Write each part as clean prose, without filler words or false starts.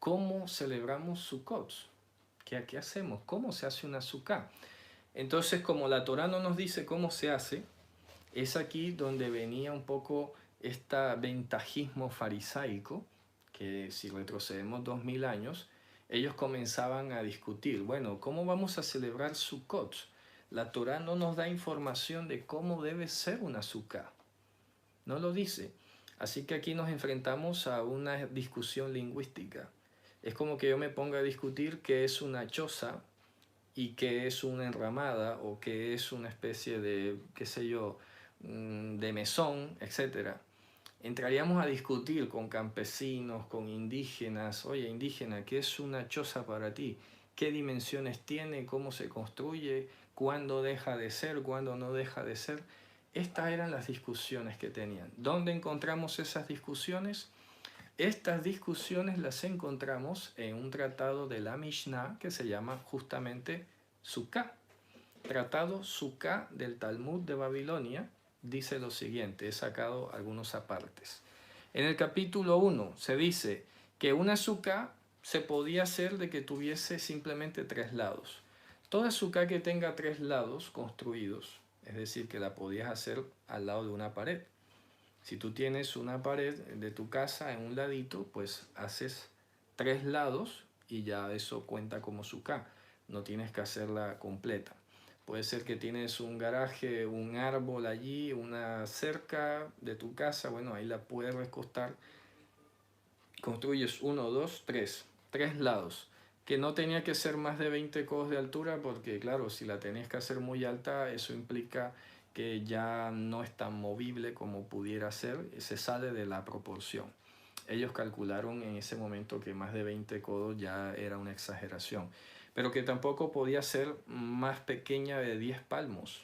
¿cómo celebramos Sukkot? ¿Qué hacemos? ¿Cómo se hace una Sukkah? Entonces, como la Torá no nos dice cómo se hace, es aquí donde venía un poco este ventajismo farisaico, que si retrocedemos 2000 años, ellos comenzaban a discutir, bueno, ¿cómo vamos a celebrar Sukkot? La Torá no nos da información de cómo debe ser una Sukkah, no lo dice. Así que aquí nos enfrentamos a una discusión lingüística. Es como que yo me ponga a discutir qué es una choza y qué es una enramada o qué es una especie de, qué sé yo, de mesón, etcétera. Entraríamos a discutir con campesinos, con indígenas. Oye, indígena, ¿qué es una choza para ti? ¿Qué dimensiones tiene? ¿Cómo se construye? ¿Cuándo deja de ser? ¿Cuándo no deja de ser? Estas eran las discusiones que tenían. ¿Dónde encontramos esas discusiones? Estas discusiones las encontramos en un tratado de la Mishnah que se llama justamente Sukkah. Tratado Sukkah del Talmud de Babilonia dice lo siguiente, he sacado algunos apartes. En el capítulo 1 se dice que una Sukkah se podía hacer de que tuviese simplemente 3 lados. Toda Sukkah que tenga 3 lados construidos, es decir, que la podías hacer al lado de una pared. Si tú tienes una pared de tu casa en un ladito, pues haces 3 lados y ya eso cuenta como Sukkah. No tienes que hacerla completa. Puede ser que tienes un garaje, un árbol allí, una cerca de tu casa, bueno, ahí la puedes recostar. Construyes 1, 2, 3, 3 lados, que no tenía que ser más de 20 codos de altura porque claro, si la tenías que hacer muy alta, eso implica que ya no es tan movible como pudiera ser, se sale de la proporción. Ellos calcularon en ese momento que más de 20 codos ya era una exageración, pero que tampoco podía ser más pequeña de 10 palmos,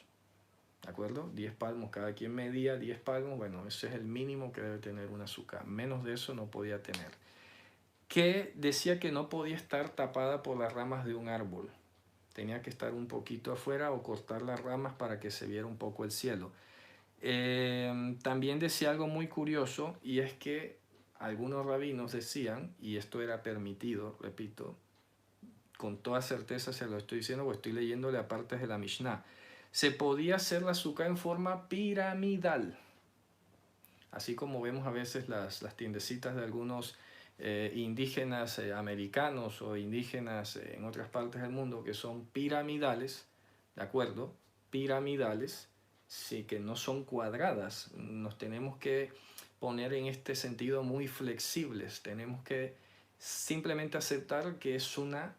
¿de acuerdo? 10 palmos, cada quien medía 10 palmos, bueno, ese es el mínimo que debe tener una azúcar, menos de eso no podía tener. Que decía que no podía estar tapada por las ramas de un árbol, tenía que estar un poquito afuera o cortar las ramas para que se viera un poco el cielo. También decía algo muy curioso y es que algunos rabinos decían, y esto era permitido, repito, con toda certeza se lo estoy diciendo porque estoy leyéndole a partes de la Mishnah, se podía hacer la azúcar en forma piramidal, así como vemos a veces las tiendecitas de algunos indígenas americanos o indígenas en otras partes del mundo que son piramidales, ¿de acuerdo? Piramidales, sí, que no son cuadradas. Nos tenemos que poner en este sentido muy flexibles. Tenemos que simplemente aceptar que es una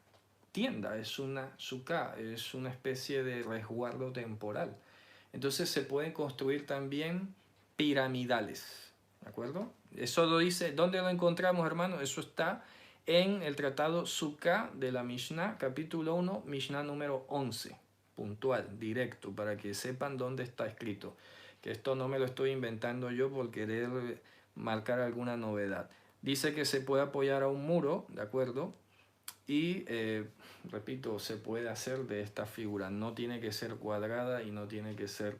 tienda, es una sukkah, es una especie de resguardo temporal. Entonces se pueden construir también piramidales, ¿de acuerdo? Eso lo dice, ¿dónde lo encontramos, hermano? Eso está en el tratado Sukkah de la Mishnah, capítulo 1, Mishnah número 11, puntual, directo, para que sepan dónde está escrito. Que esto no me lo estoy inventando yo por querer marcar alguna novedad. Dice que se puede apoyar a un muro, ¿de acuerdo? Y, repito, se puede hacer de esta figura. No tiene que ser cuadrada y no tiene que ser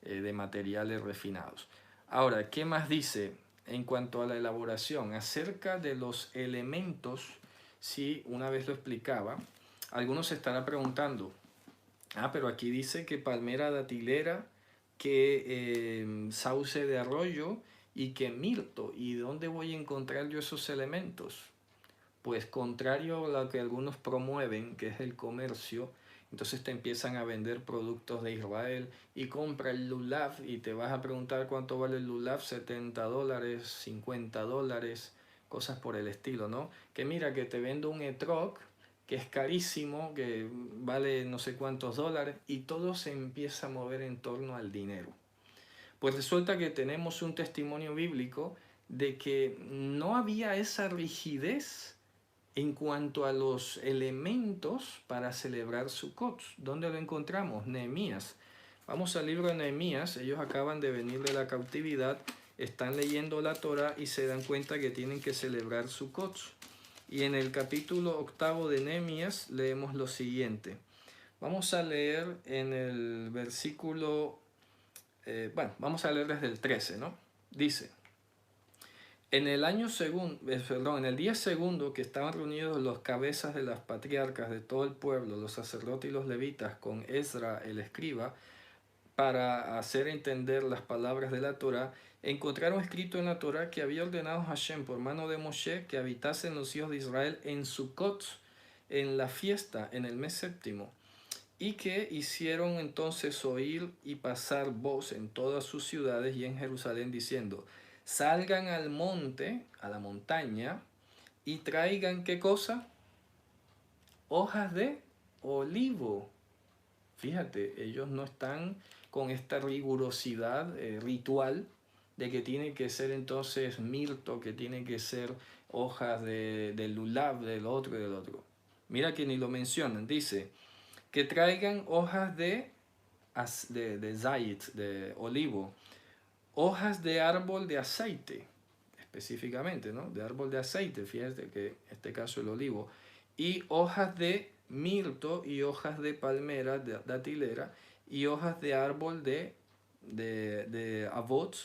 de materiales refinados. Ahora, ¿qué más dice en cuanto a la elaboración? Acerca de los elementos, si una vez lo explicaba, algunos se estarán preguntando, pero aquí dice que palmera datilera, que sauce de arroyo y que mirto. ¿Y dónde voy a encontrar yo esos elementos? Pues contrario a lo que algunos promueven, que es el comercio, entonces te empiezan a vender productos de Israel y compra el lulav y te vas a preguntar cuánto vale el lulav, $70, $50, cosas por el estilo, ¿no? Que mira que te vendo un etrog que es carísimo, que vale no sé cuántos dólares y todo se empieza a mover en torno al dinero. Pues resulta que tenemos un testimonio bíblico de que no había esa rigidez en cuanto a los elementos para celebrar Sukkot. ¿Dónde lo encontramos? Nehemías. Vamos al libro de Nehemías. Ellos acaban de venir de la cautividad, están leyendo la Torah y se dan cuenta que tienen que celebrar Sukkot. Y en el capítulo 8 de Nehemías leemos lo siguiente. Vamos a leer en el versículo, vamos a leer desde el 13, ¿no? Dice: En el año segundo, perdón, en el día segundo que estaban reunidos los cabezas de las patriarcas de todo el pueblo, los sacerdotes y los levitas, con Esdra el escriba, para hacer entender las palabras de la Torá, encontraron escrito en la Torá que había ordenado Hashem por mano de Moshe que habitasen los hijos de Israel en Sukkot, en la fiesta, en el mes séptimo, y que hicieron entonces oír y pasar voz en todas sus ciudades y en Jerusalén diciendo, salgan al monte, a la montaña, y traigan ¿qué cosa? Hojas de olivo. Fíjate, ellos no están con esta rigurosidad ritual de que tiene que ser entonces mirto, que tiene que ser hojas de lulab, del otro y del otro. Mira que ni lo mencionan, dice que traigan hojas de zayit, de olivo, hojas de árbol de aceite, específicamente, ¿no? De árbol de aceite, fíjate que en este caso el olivo, y hojas de mirto y hojas de palmera, de datilera, y hojas de árbol de avot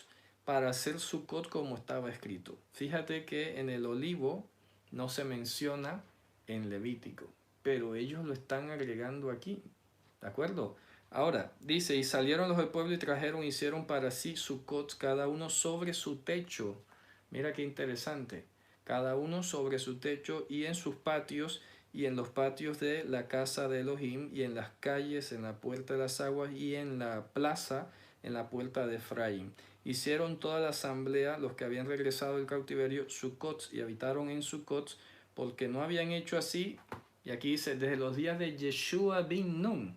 para hacer sukkot como estaba escrito. Fíjate que en el olivo no se menciona en Levítico, pero ellos lo están agregando aquí, ¿de acuerdo? Ahora, dice, y salieron los del pueblo y trajeron, hicieron para sí sukkot, cada uno sobre su techo. Mira qué interesante. Cada uno sobre su techo y en sus patios y en los patios de la casa de Elohim y en las calles, en la puerta de las aguas y en la plaza, en la puerta de Efraín. Hicieron toda la asamblea, los que habían regresado del cautiverio, Sukkot, y habitaron en Sukkot, porque no habían hecho así. Y aquí dice, desde los días de Yeshua bin Nun.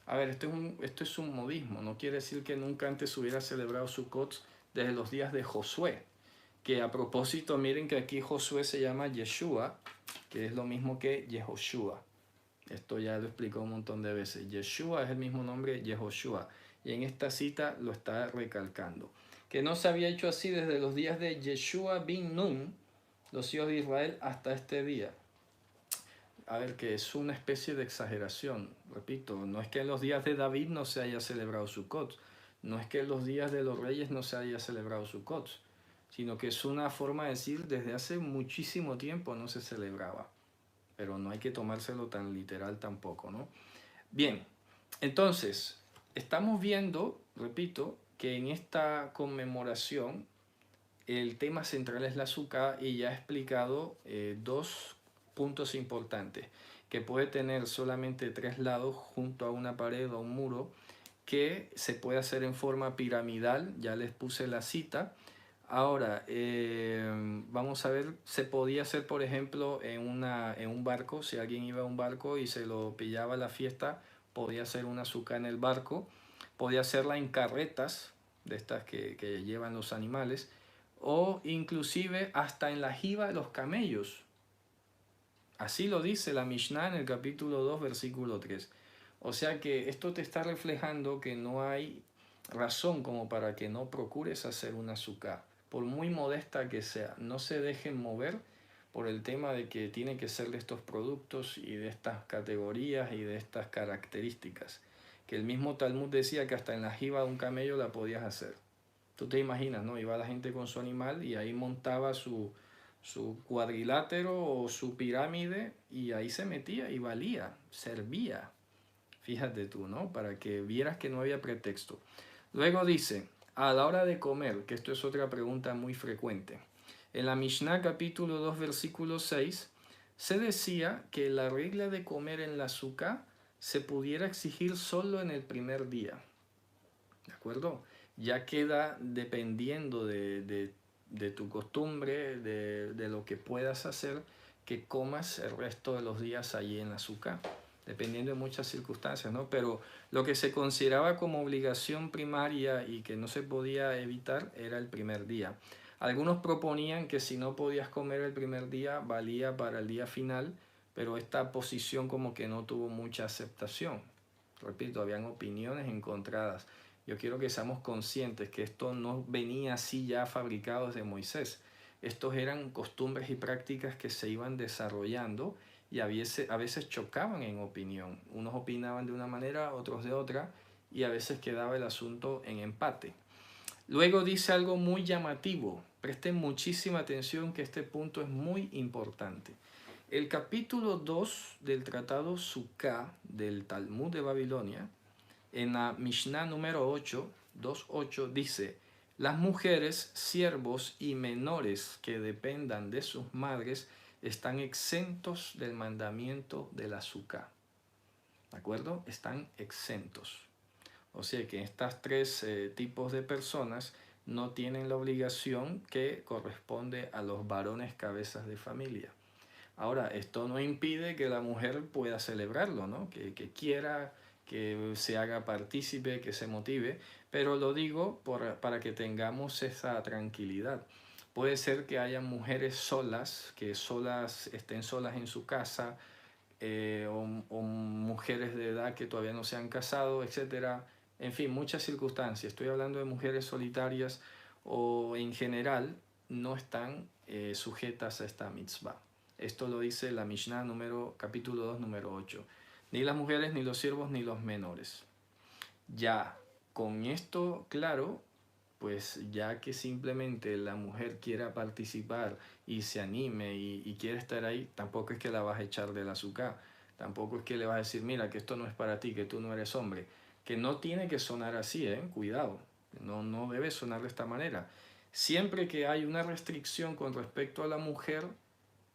A ver, esto es un modismo, no quiere decir que nunca antes hubiera celebrado Sukkot desde los días de Josué. Que a propósito, miren que aquí Josué se llama Yeshua, que es lo mismo que Yehoshua. Esto ya lo explicó un montón de veces. Yeshua es el mismo nombre de Yehoshua. Y en esta cita lo está recalcando. Que no se había hecho así desde los días de Yeshua bin Nun, los hijos de Israel, hasta este día. A ver, que es una especie de exageración. Repito, no es que en los días de David no se haya celebrado Sukkot. No es que en los días de los reyes no se haya celebrado Sukkot, sino que es una forma de decir desde hace muchísimo tiempo no se celebraba. Pero no hay que tomárselo tan literal tampoco, ¿no? Bien, entonces, estamos viendo, repito, que en esta conmemoración el tema central es la Sukkah y ya he explicado dos puntos importantes, que puede tener solamente tres lados junto a una pared o un muro, que se puede hacer en forma piramidal, ya les puse la cita. Ahora, vamos a ver, se podía hacer, por ejemplo, en un barco, si alguien iba a un barco y se lo pillaba a la fiesta, podía hacer una azúcar en el barco, podía hacerla en carretas, de estas que llevan los animales, o inclusive hasta en la jiba de los camellos. Así lo dice la Mishnah en el capítulo 2, versículo 3. O sea que esto te está reflejando que no hay razón como para que no procures hacer una azúcar, por muy modesta que sea. No se dejen mover por el tema de que tiene que ser de estos productos y de estas categorías y de estas características. Que el mismo Talmud decía que hasta en la jiba de un camello la podías hacer. Tú te imaginas, ¿no? Iba la gente con su animal y ahí montaba su cuadrilátero o su pirámide y ahí se metía y valía, servía. Fíjate tú, ¿no? Para que vieras que no había pretexto. Luego dice, a la hora de comer, que esto es otra pregunta muy frecuente. En la Mishnah capítulo 2 versículo 6 se decía que la regla de comer en la Sukkah se pudiera exigir solo en el primer día. ¿De acuerdo? Ya queda dependiendo de tu costumbre, de lo que puedas hacer, que comas el resto de los días allí en la Sukkah, dependiendo de muchas circunstancias, ¿no? Pero lo que se consideraba como obligación primaria y que no se podía evitar era el primer día. Algunos proponían que si no podías comer el primer día, valía para el día final, pero esta posición como que no tuvo mucha aceptación. Repito, habían opiniones encontradas. Yo quiero que seamos conscientes que esto no venía así ya fabricado desde Moisés. Estos eran costumbres y prácticas que se iban desarrollando y a veces chocaban en opinión. Unos opinaban de una manera, otros de otra, y a veces quedaba el asunto en empate. Luego dice algo muy llamativo. Presten muchísima atención que este punto es muy importante. El capítulo 2 del tratado Sukkah del Talmud de Babilonia, en la Mishnah número 8, 2.8, dice: las mujeres, siervos y menores que dependan de sus madres están exentos del mandamiento de la Sukkah. ¿De acuerdo? Están exentos. O sea que estas tres tipos de personas no tienen la obligación que corresponde a los varones cabezas de familia. Ahora, esto no impide que la mujer pueda celebrarlo, ¿no? Que quiera, que se haga partícipe, que se motive, pero lo digo para que tengamos esa tranquilidad. Puede ser que haya mujeres solas, que estén solas en su casa, o mujeres de edad que todavía no se han casado, etcétera. En fin, muchas circunstancias. Estoy hablando de mujeres solitarias o en general no están sujetas a esta mitzvah. Esto lo dice la Mishnah capítulo 2, número 8. Ni las mujeres, ni los siervos, ni los menores. Ya con esto claro, pues ya que simplemente la mujer quiera participar y se anime y quiere estar ahí, tampoco es que la vas a echar del azúcar, tampoco es que le vas a decir, mira, que esto no es para ti, que tú no eres hombre, que no tiene que sonar así, cuidado, no debe sonar de esta manera. Siempre que hay una restricción con respecto a la mujer,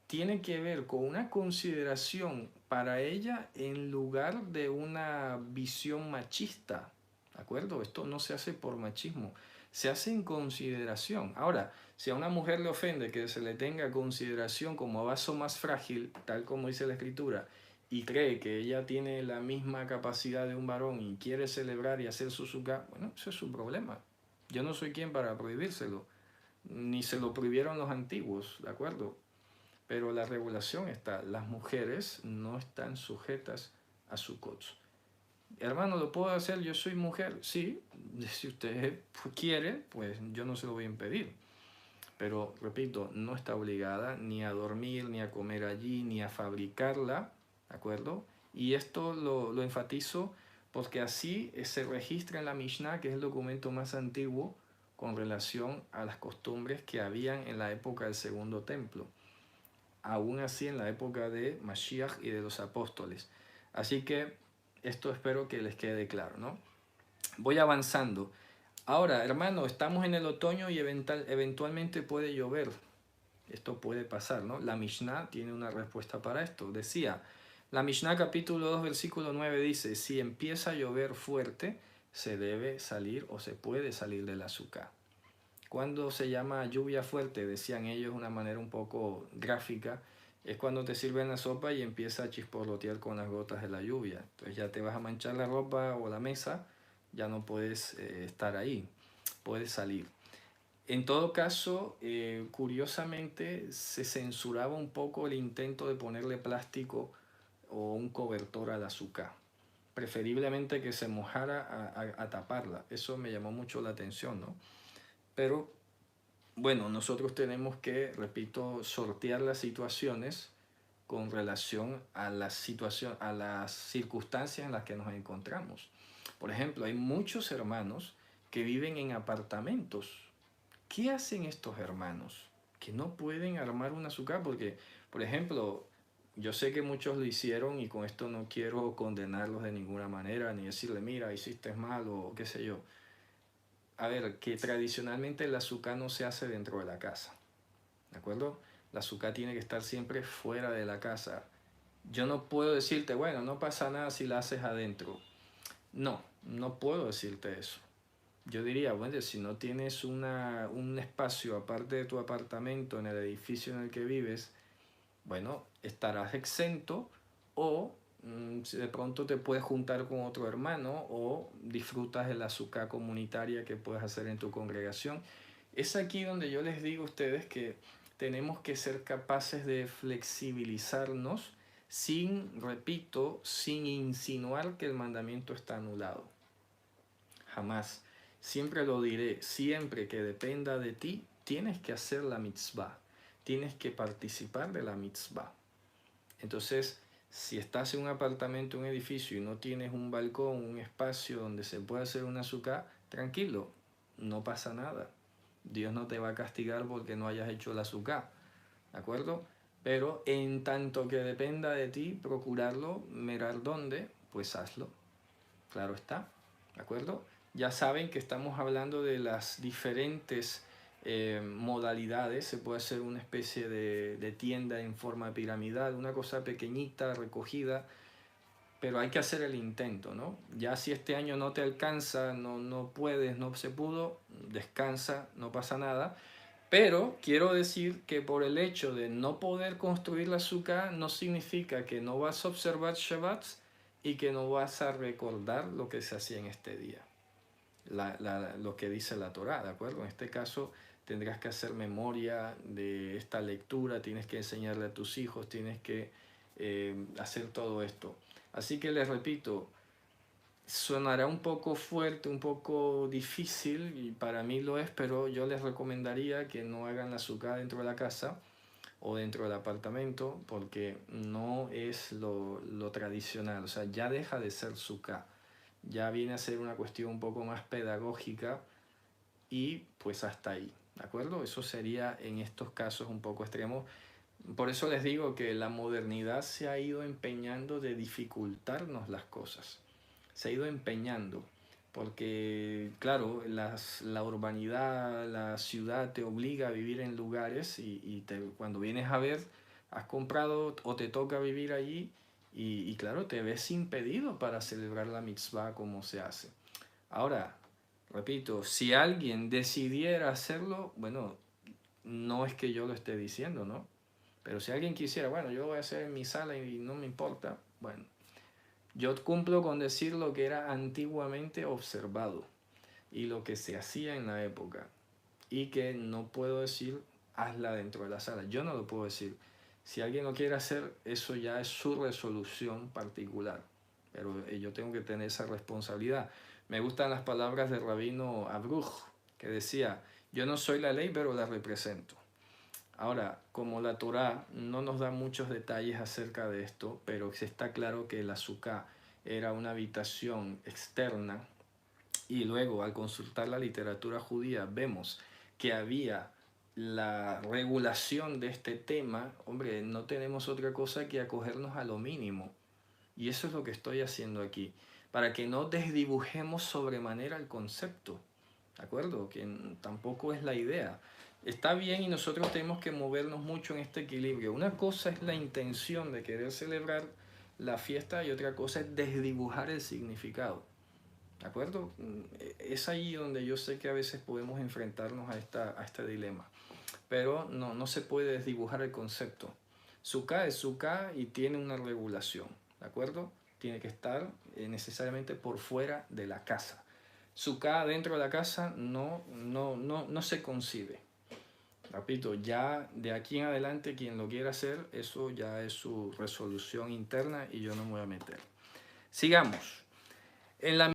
tiene que ver con una consideración para ella en lugar de una visión machista, ¿de acuerdo? Esto no se hace por machismo, se hace en consideración. Ahora, si a una mujer le ofende que se le tenga consideración como vaso más frágil, tal como dice la escritura, y cree que ella tiene la misma capacidad de un varón y quiere celebrar y hacer su sukkah, bueno, eso es su problema. Yo no soy quien para prohibírselo, ni se lo prohibieron los antiguos, ¿de acuerdo? Pero la regulación está, las mujeres no están sujetas a Sukkot. Hermano, ¿lo puedo hacer? Yo soy mujer. Sí, si usted quiere, pues yo no se lo voy a impedir. Pero, repito, no está obligada ni a dormir, ni a comer allí, ni a fabricarla, ¿de acuerdo? Y esto lo enfatizo porque así se registra en la Mishnah, que es el documento más antiguo con relación a las costumbres que habían en la época del Segundo Templo, aún así en la época de Mashiach y de los apóstoles. Así que esto espero que les quede claro, ¿no? Voy avanzando. Ahora, hermano, estamos en el otoño y eventualmente puede llover. Esto puede pasar, ¿no? La Mishnah tiene una respuesta para esto. Decía, la Mishnah capítulo 2, versículo 9 dice, si empieza a llover fuerte, se debe salir o se puede salir del azúcar. Cuando se llama lluvia fuerte, decían ellos de una manera un poco gráfica, es cuando te sirven la sopa y empieza a chisporrotear con las gotas de la lluvia. Entonces ya te vas a manchar la ropa o la mesa, ya no puedes estar ahí, puedes salir. En todo caso, curiosamente, se censuraba un poco el intento de ponerle plástico o un cobertor al azúcar. Preferiblemente que se mojara a taparla. Eso me llamó mucho la atención, ¿no? Pero bueno, nosotros tenemos que, repito, sortear las situaciones con relación a a las circunstancias en las que nos encontramos. Por ejemplo, hay muchos hermanos que viven en apartamentos. ¿Qué hacen estos hermanos? Que no pueden armar un azúcar porque, por ejemplo, yo sé que muchos lo hicieron y con esto no quiero condenarlos de ninguna manera, ni decirle, mira, hiciste mal o qué sé yo. A ver, que tradicionalmente el azúcar no se hace dentro de la casa, ¿de acuerdo? El azúcar tiene que estar siempre fuera de la casa. Yo no puedo decirte, bueno, no pasa nada si la haces adentro. No puedo decirte eso. Yo diría, bueno, si no tienes un espacio aparte de tu apartamento en el edificio en el que vives, bueno, estarás exento o si de pronto te puedes juntar con otro hermano o disfrutas de la azúcar comunitaria que puedes hacer en tu congregación. Es aquí donde yo les digo a ustedes que tenemos que ser capaces de flexibilizarnos sin, repito, sin insinuar que el mandamiento está anulado. Jamás. Siempre lo diré, siempre que dependa de ti, tienes que hacer la mitzvah, tienes que participar de la mitzvah. Entonces, si estás en un apartamento, un edificio y no tienes un balcón, un espacio donde se pueda hacer un azúcar, tranquilo, no pasa nada. Dios no te va a castigar porque no hayas hecho el azúcar, ¿de acuerdo? Pero en tanto que dependa de ti procurarlo, mirar dónde, pues hazlo, claro está, ¿de acuerdo? Ya saben que estamos hablando de las diferentes modalidades. Se puede hacer una especie de tienda en forma piramidal, una cosa pequeñita, recogida, pero hay que hacer el intento, ¿no? Ya si este año no te alcanza, no puedes, no se pudo, descansa, no pasa nada. Pero quiero decir que por el hecho de no poder construir la sukkah no significa que no vas a observar Shabbat y que no vas a recordar lo que se hacía en este día, lo que dice la Torá, ¿de acuerdo? En este caso tendrás que hacer memoria de esta lectura, tienes que enseñarle a tus hijos, tienes que hacer todo esto. Así que les repito, sonará un poco fuerte, un poco difícil, y para mí lo es, pero yo les recomendaría que no hagan la sukkah dentro de la casa o dentro del apartamento, porque no es lo tradicional. O sea, ya deja de ser sukkah, ya viene a ser una cuestión un poco más pedagógica, y pues hasta ahí, ¿de acuerdo? Eso sería en estos casos un poco extremos. Por eso les digo que la modernidad se ha ido empeñando de dificultarnos las cosas, se ha ido empeñando, porque claro, la urbanidad, la ciudad te obliga a vivir en lugares, cuando vienes a ver, has comprado o te toca vivir allí, y claro, te ves impedido para celebrar la mitzvah como se hace. Ahora, repito, si alguien decidiera hacerlo, bueno, no es que yo lo esté diciendo, ¿no? Pero si alguien quisiera, bueno, yo lo voy a hacer en mi sala y no me importa, bueno, yo cumplo con decir lo que era antiguamente observado y lo que se hacía en la época, y que no puedo decir hazla dentro de la sala. Yo no lo puedo decir. Si alguien lo quiere hacer, eso ya es su resolución particular, pero yo tengo que tener esa responsabilidad. Me gustan las palabras del rabino Abruch, que decía, yo no soy la ley, pero la represento. Ahora, como la Torá no nos da muchos detalles acerca de esto, pero está claro que la sukkah era una habitación externa, y luego al consultar la literatura judía vemos que había la regulación de este tema, hombre, no tenemos otra cosa que acogernos a lo mínimo. Y eso es lo que estoy haciendo aquí, para que no desdibujemos sobremanera el concepto, ¿de acuerdo? Que tampoco es la idea. Está bien, y nosotros tenemos que movernos mucho en este equilibrio. Una cosa es la intención de querer celebrar la fiesta y otra cosa es desdibujar el significado, ¿de acuerdo? Es ahí donde yo sé que a veces podemos enfrentarnos a este dilema, pero no se puede desdibujar el concepto. Sukkah es Sukkah y tiene una regulación, ¿de acuerdo? Tiene que estar necesariamente por fuera de la casa. Sukkah dentro de la casa no se concibe. Repito, ya de aquí en adelante quien lo quiera hacer, eso ya es su resolución interna y yo no me voy a meter. Sigamos. En la